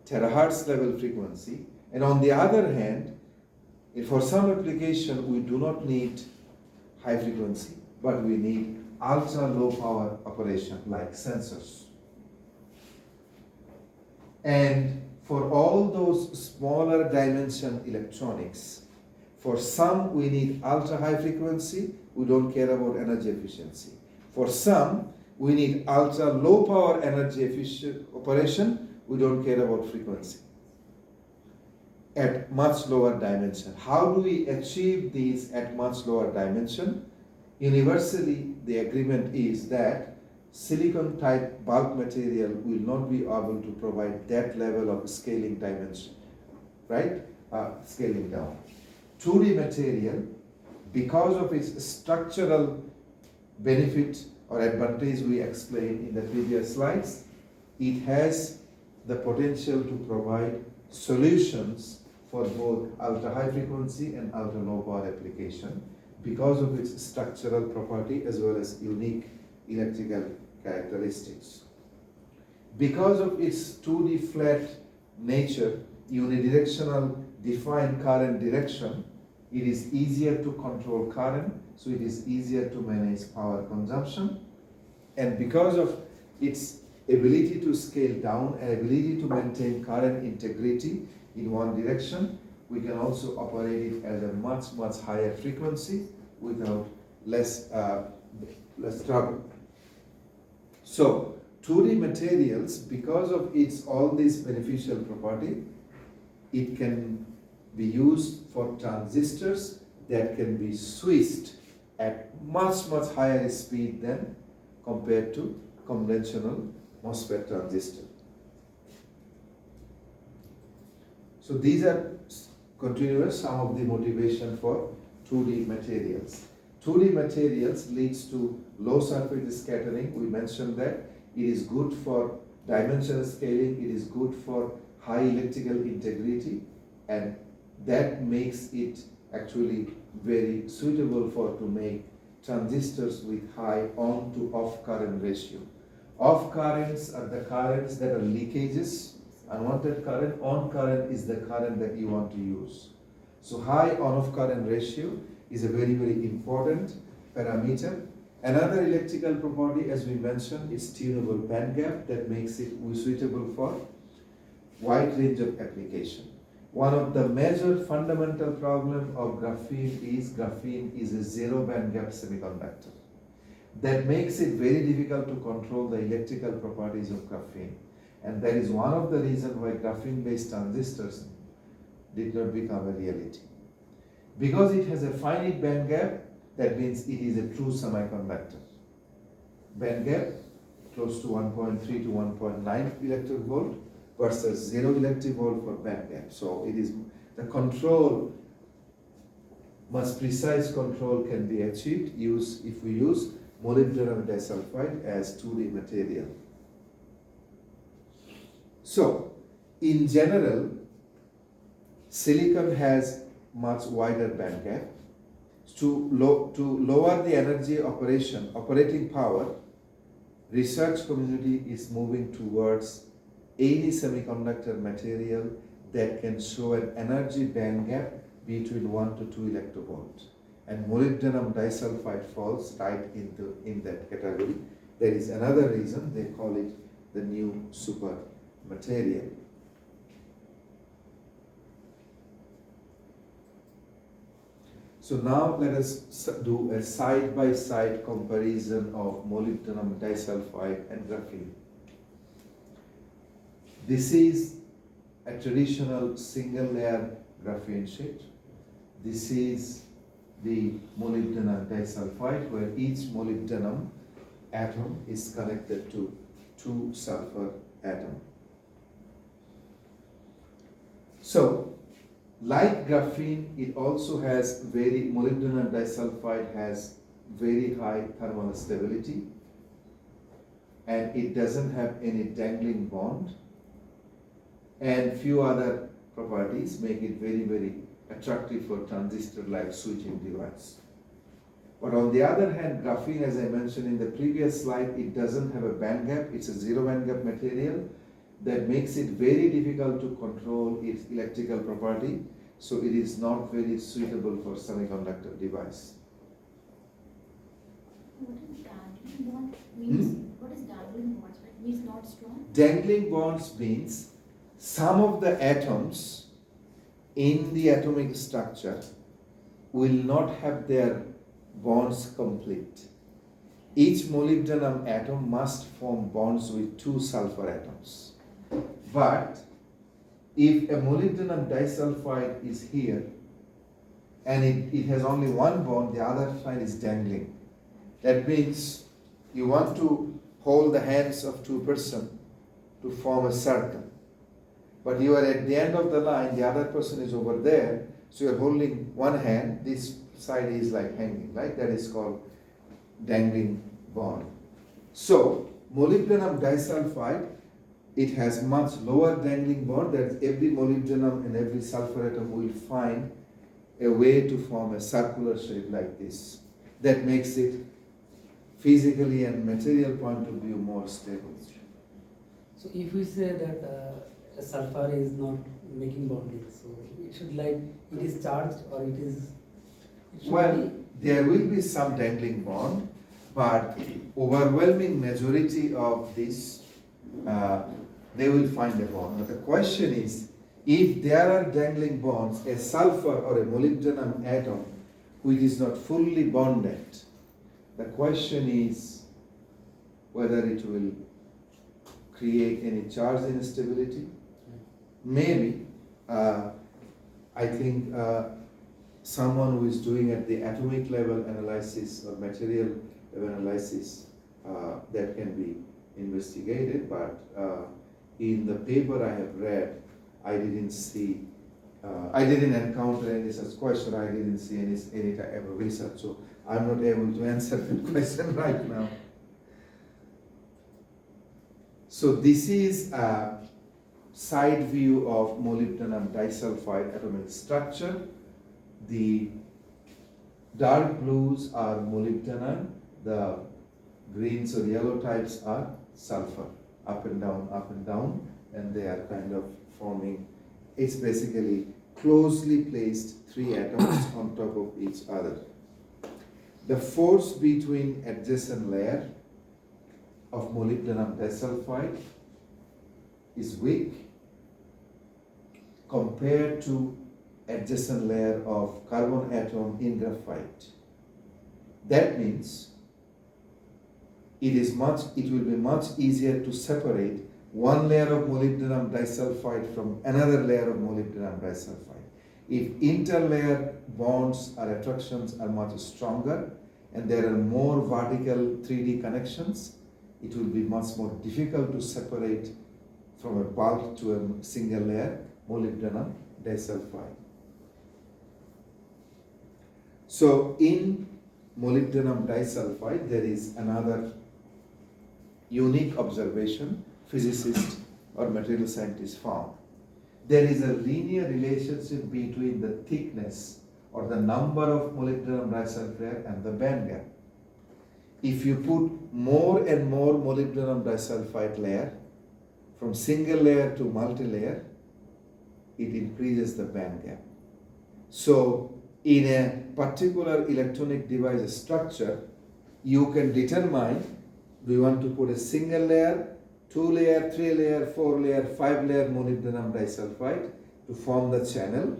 terahertz level frequency, and on the other hand, for some application we do not need high frequency, but we need ultra low power operation like sensors. And for all those smaller dimension electronics, for some we need ultra high frequency, we don't care about energy efficiency. For some, we need ultra low power energy efficient operation, we don't care about frequency at much lower dimension. How do we achieve these at much lower dimension? Universally, the agreement is that silicon type bulk material will not be able to provide that level of scaling dimension, right? Scaling down. 2D material, because of its structural benefit or advantage we explained in the previous slides, it has the potential to provide solutions for both ultra high frequency and ultra low power application because of its structural property as well as unique electrical characteristics. Because of its 2D flat nature, unidirectional defined current direction, it is easier to control current, so it is easier to manage power consumption. And because of its ability to scale down and ability to maintain current integrity in one direction, we can also operate it at a much higher frequency without less trouble. So 2D materials, because of its all these beneficial property, it can be used for transistors that can be switched at much higher speed than compared to conventional MOSFET transistor. So these are continuous some of the motivation for 2D materials. 2D materials leads to low surface scattering. We mentioned that it is good for dimensional scaling, it is good for high electrical integrity, and that makes it actually very suitable for to make transistors with high on to off current ratio. Off currents are the currents that are leakages. Unwanted current. On current is the current that you want to use. So high on-off current ratio is a very important parameter. Another electrical property, as we mentioned, is tunable band gap that makes it suitable for wide range of application. One of the major fundamental problem of graphene is a zero band gap semiconductor. That makes it very difficult to control the electrical properties of graphene. And that is one of the reasons why graphene-based transistors did not become a reality. Because it has a finite band gap, that means it is a true semiconductor. Band gap close to 1.3 to 1.9 electric volt versus 0 electric volt for band gap. So it is the control, much precise control can be achieved if we use molybdenum disulfide as 2D material. So, in general, silicon has much wider band gap. To lower the energy operating power, research community is moving towards any semiconductor material that can show an energy band gap between 1 to 2 electrovolts. And molybdenum disulfide falls right in that category. There is another reason they call it the new super material. So now let us do a side-by-side comparison of molybdenum disulfide and graphene. This is a traditional single layer graphene sheet. This is the molybdenum disulfide, where each molybdenum atom is connected to 2 sulfur atoms. So, like graphene, it also has molybdenum disulfide has very high thermal stability, and it doesn't have any dangling bond, and few other properties make it very, very attractive for transistor-like switching device. But on the other hand, graphene, as I mentioned in the previous slide, it doesn't have a band gap. It's a zero band gap material that makes it very difficult to control its electrical property. So it is not very suitable for semiconductor device. What is dangling bond means? What is dangling bonds? It means not strong? Dangling bonds means some of the atoms in the atomic structure will not have their bonds complete. Each molybdenum atom must form bonds with 2 sulfur atoms. But if a molybdenum disulfide is here and it has only one bond, the other side is dangling. That means you want to hold the hands of 2 persons to form a circle. But you are at the end of the line, the other person is over there, so you're holding one hand, this side is like hanging, right? That is called dangling bond. So, molybdenum disulfide, it has much lower dangling bond, that every molybdenum and every sulfur atom will find a way to form a circular shape like this. That makes it physically and material point of view more stable. So if we say that a sulfur is not making bonding, so it should like, it is charged or it is... It should Well, be, there will be some dangling bond, but overwhelming majority of this, they will find a bond. But the question is, if there are dangling bonds, a sulfur or a molybdenum atom which is not fully bonded, the question is whether it will create any charge instability. Maybe, I think someone who is doing at the atomic level analysis or material level analysis, that can be investigated, but in the paper I have read, I didn't see, I didn't encounter any such question, I didn't see any type of research, so I'm not able to answer that question right now. So this is a side view of molybdenum disulfide atomic structure. The dark blues are molybdenum, the greens or yellow types are sulfur, up and down, and they are kind of forming, it's basically closely placed 3 atoms on top of each other. The force between adjacent layer of molybdenum disulfide is weak compared to adjacent layer of carbon atom in graphite. That means it will be much easier to separate one layer of molybdenum disulfide from another layer of molybdenum disulfide. If interlayer bonds or attractions are much stronger and there are more vertical 3D connections, it will be much more difficult to separate from a bulk to a single layer molybdenum disulfide. So in molybdenum disulfide, there is another unique observation. Physicists or material scientists found. There is a linear relationship between the thickness or the number of molybdenum disulfide and the band gap. If you put more and more molybdenum disulfide layer from single layer to multi-layer, it increases the band gap. So in a particular electronic device structure, you can determine, do you want to put a single layer, 2 layer, 3 layer, 4 layer, 5 layer molybdenum disulfide to form the channel.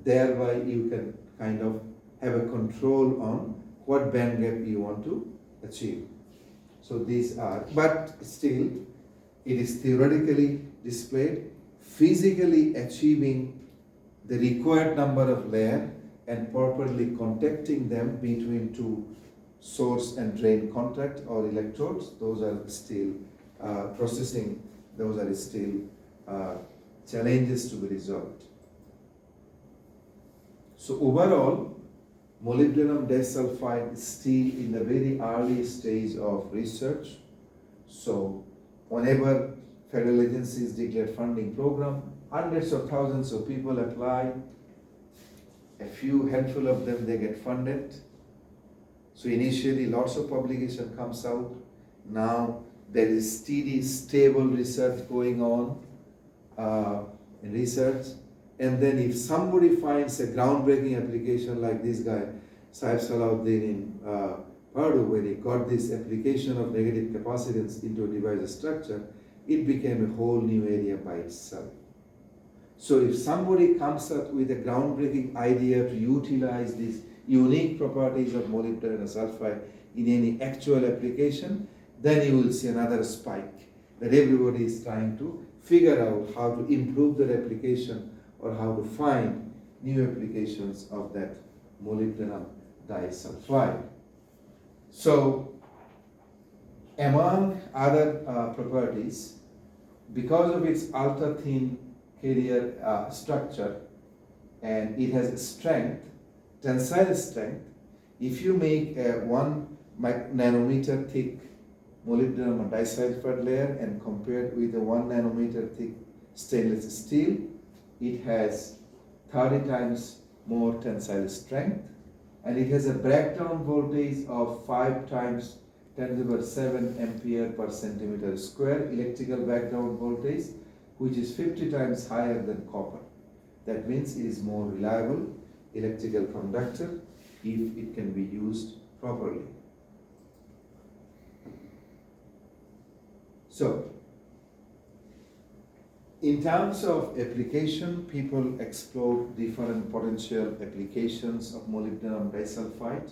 Thereby you can kind of have a control on what band gap you want to achieve. So these are, but still it is theoretically displayed. Physically achieving the required number of layer and properly contacting them between two source and drain contact or electrodes, those are still processing, those are still challenges to be resolved. So overall, molybdenum disulfide is still in the very early stage of research. So whenever federal agencies declare funding program, hundreds of thousands of people apply, a few handful of them they get funded. So initially lots of publication comes out. Now there is steady, stable research going on in research. And then if somebody finds a groundbreaking application like this guy, Saif Salahuddin in Purdue, where he got this application of negative capacitance into a device structure, it became a whole new area by itself. So if somebody comes up with a groundbreaking idea to utilize these unique properties of molybdenum sulfide in any actual application, then you will see another spike that everybody is trying to figure out how to improve their application or how to find new applications of that molybdenum disulfide. So among other properties, because of its ultra thin carrier structure and it has strength, tensile strength, if you make a 1 nanometer thick molybdenum disulfide layer and compare it with a 1 nanometer thick stainless steel, it has 30 times more tensile strength, and it has a breakdown voltage of 5 times 10 to the power 7 ampere per centimeter square electrical breakdown voltage, which is 50 times higher than copper. That means it is more reliable electrical conductor if it can be used properly. So, in terms of application, people explore different potential applications of molybdenum disulfide.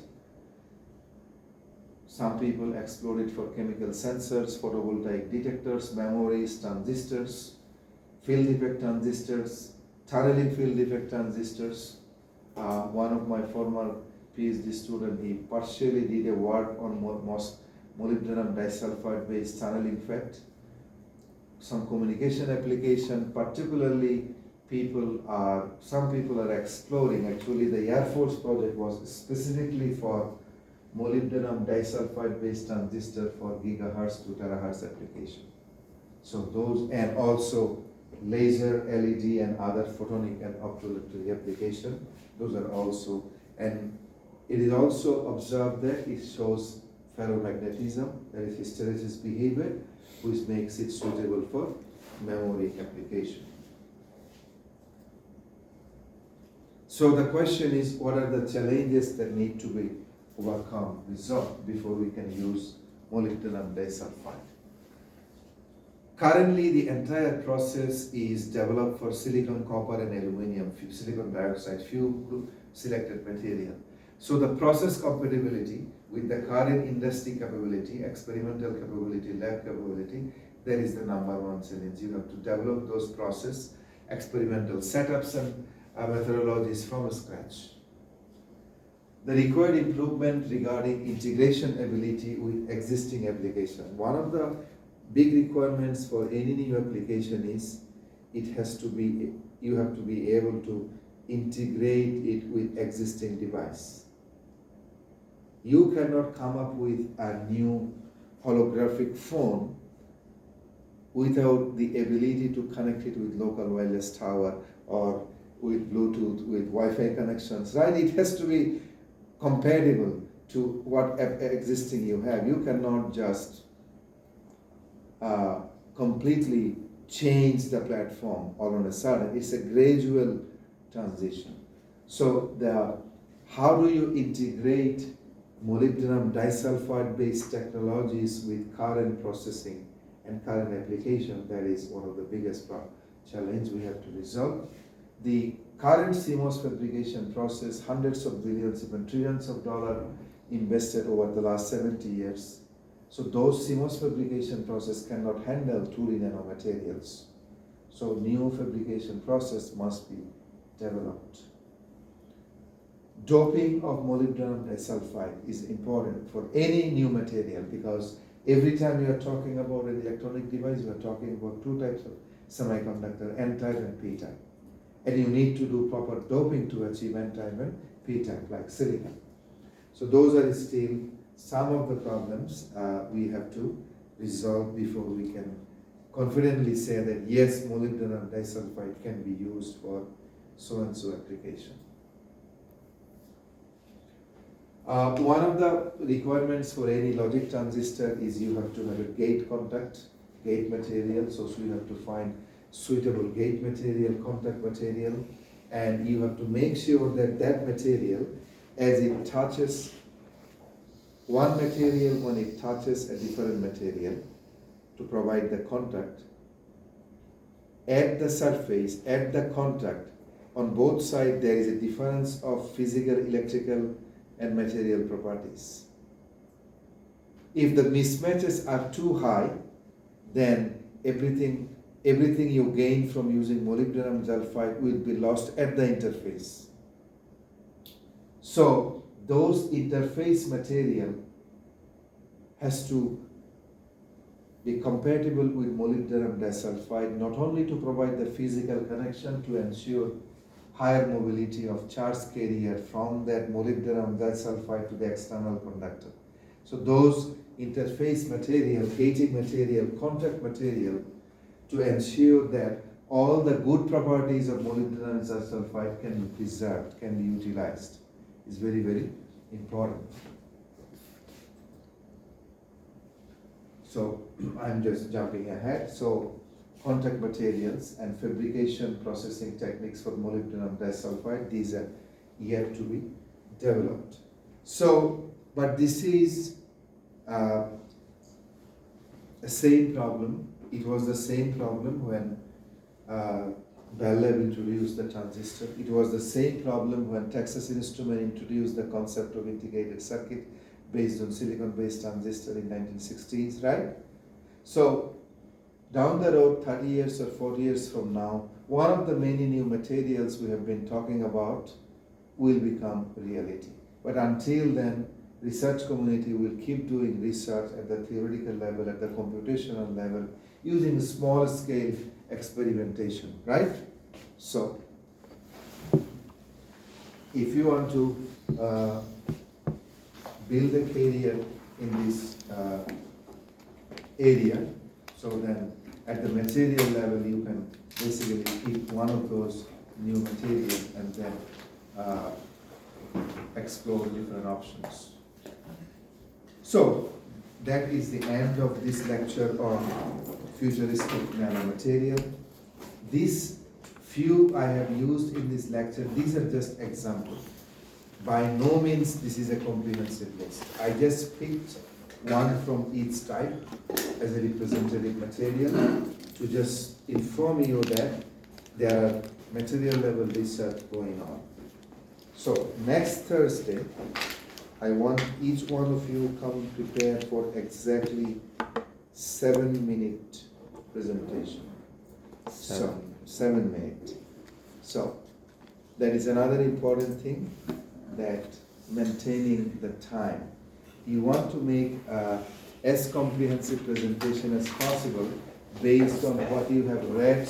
Some people explore it for chemical sensors, photovoltaic detectors, memories, transistors, field effect transistors, tunneling field effect transistors. One of my former PhD students, he partially did a work on molybdenum disulfide based tunneling effect. Some communication application, particularly some people are exploring, actually the Air Force project was specifically for molybdenum disulfide based transistor for gigahertz to terahertz application. So those, and also laser, LED and other photonic and optoelectric application, those are also, and it is also observed that it shows ferromagnetism, that is hysteresis behavior, which makes it suitable for memory application. So the question is, what are the challenges that need to be overcome, resolved before we can use molybdenum disulfide? Currently, the entire process is developed for silicon, copper, and aluminum, silicon dioxide, few selected material. So the process compatibility with the current industry capability, experimental capability, lab capability, that is the number one challenge. You have to develop those process, experimental setups and methodologies from scratch. The required improvement regarding integration ability with existing application. One of the big requirements for any new application is you have to be able to integrate it with existing device. You cannot come up with a new holographic phone without the ability to connect it with local wireless tower or with Bluetooth, with Wi-Fi connections, right? It has to be compatible to what existing you have. You cannot just completely change the platform all on a sudden. It's a gradual transition. So how do you integrate molybdenum disulfide based technologies with current processing and current application? That is one of the biggest challenge we have to resolve. The current CMOS fabrication process, hundreds of billions, even trillions of dollars invested over the last 70 years. So those CMOS fabrication process cannot handle 2D nanomaterials. So new fabrication process must be developed. Doping of molybdenum disulfide is important for any new material, because every time you are talking about an electronic device, you are talking about two types of semiconductor, N-type and P-type. And you need to do proper doping to achieve N-type and P-type, like silicon. So those are still some of the problems we have to resolve before we can confidently say that yes, molybdenum disulfide can be used for so and so application. One of the requirements for any logic transistor is you have to have a gate contact, gate material. So you have to find suitable gate material, contact material, and you have to make sure that that material, as it touches one material, when it touches a different material to provide the contact, at the surface, at the contact, on both sides there is a difference of physical, electrical and material properties. If the mismatches are too high, then everything you gain from using molybdenum sulfide will be lost at the interface. So those interface material has to be compatible with molybdenum disulfide, not only to provide the physical connection to ensure higher mobility of charge carrier from that molybdenum disulfide to the external conductor. So those interface material, gating material, contact material, to ensure that all the good properties of molybdenum disulfide can be preserved, can be utilized, is very, very important. So I'm just jumping ahead. So contact materials and fabrication processing techniques for molybdenum disulfide, these are yet to be developed. So, but this is the same problem. It was the same problem when Bell Lab introduced the transistor. It was the same problem when Texas Instruments introduced the concept of integrated circuit based on silicon-based transistor in 1960s, right? So down the road, 30 years or 40 years from now, one of the many new materials we have been talking about will become reality. But until then, research community will keep doing research at the theoretical level, at the computational level, using small scale experimentation, right? So, if you want to build a career in this area, so then at the material level you can basically pick one of those new materials and then explore different options. So that is the end of this lecture on futuristic nanomaterial. These few I have used in this lecture, these are just examples. By no means this is a comprehensive list. I just picked one from each type as a representative material to just inform you that there are material level research going on. So next Thursday, I want each one of you come prepared for exactly 7-minute presentation. So 7 minutes. So that is another important thing, that maintaining the time. You want to make as comprehensive presentation as possible based on what you have read